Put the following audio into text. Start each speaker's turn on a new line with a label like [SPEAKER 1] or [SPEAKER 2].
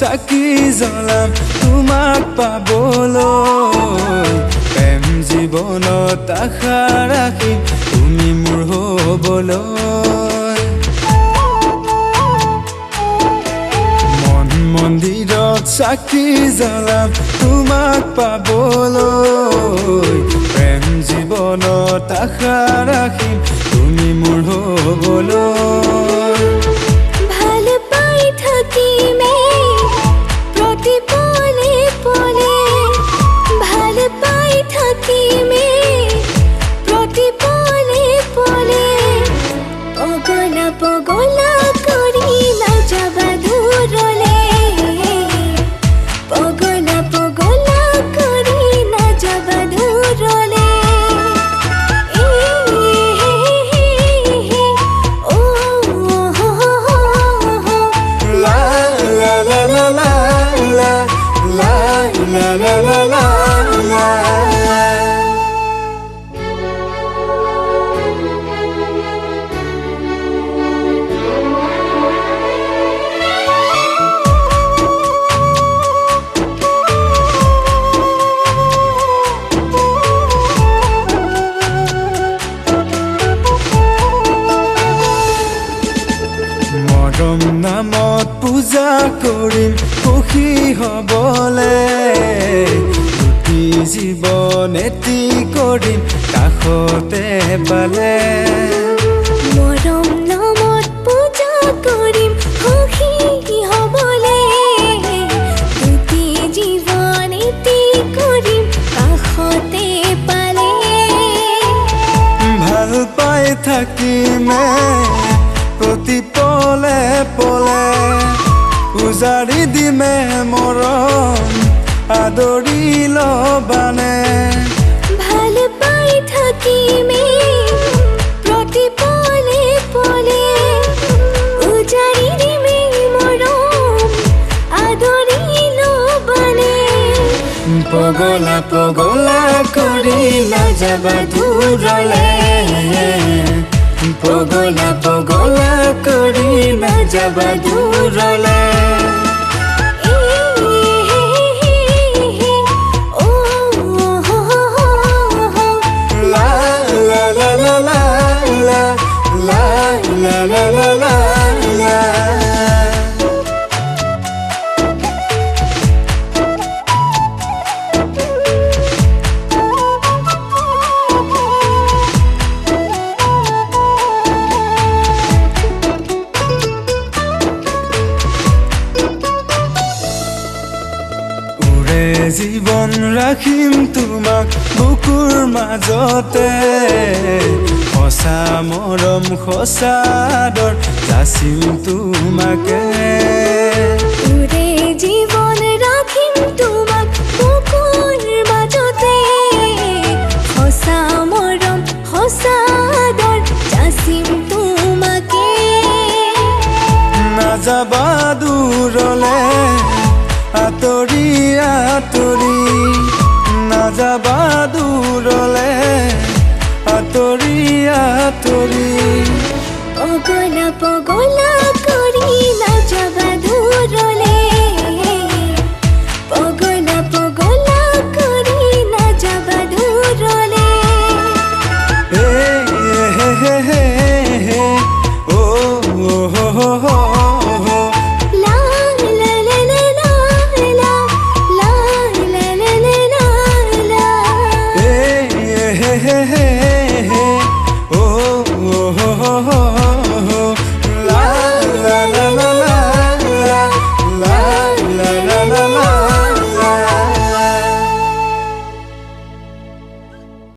[SPEAKER 1] চাকি জ্বলাম তোমাক পাবলৈ প্ৰেম জীৱনত আশা ৰাখিম তুমি মোৰ হ'বলৈ মন মন্দিৰত চাকি জ্বলাম তোমাক পাবলৈ প্ৰেম জীৱনত আশা ৰাখিম তুমি মোৰ হ'বলৈ
[SPEAKER 2] ভাল পাই থাকিমে প্ৰতি পলে পলে ভাল পাই থাকিমে প্ৰতি পলে পলে পগলা পগলা কৰি নাযাবা দূৰলে পগলা পগলা কৰি নাযাবা দূৰলে
[SPEAKER 1] মৰম নামত পূজা কৰিম সুখী হ'বলে দুটি জীৱন এটি কৰিম কাষতে পালে
[SPEAKER 2] মৰম নামত পূজা কৰিম সুখী হ'বলে দুটি জীৱন এটি কৰিম কাষতে পালে
[SPEAKER 1] ভাল পাই থাকিমে প্ৰতি পলে পলে উজাৰি দিমে মৰম আদৰি ল'বানে
[SPEAKER 2] ভাল পাই থাকিমে প্ৰতি পলে পলে উজাৰি দিমে মৰম আদৰি ল'বানে
[SPEAKER 1] পগলা পগলা কৰি নাযাবা দূৰলে পগলা পগলা কৰি নাযাবা দূৰলে লা লা লা লা লা লা লা লা লা লা লা জীৱন ৰাখিম তোমাক বুকুৰ মাজতে সঁচা মৰম সঁচা আদৰ যাচিম তোমাকে
[SPEAKER 2] ওৰে জীৱন ৰাখিম তোমাক বুকুৰ মাজতে সঁচা মৰম সঁচা আদৰ যাচিম তোমাকে
[SPEAKER 1] নাযাবা দূৰলে আঁতৰি আঁতৰি নাযাবা দূৰলে আঁতৰি আঁতৰি
[SPEAKER 2] পগলা পগলা কৰি নাযাবা দূৰলে পগলা পগলা কৰি নাযাবা দূৰলে
[SPEAKER 1] oh, oh, oh, oh.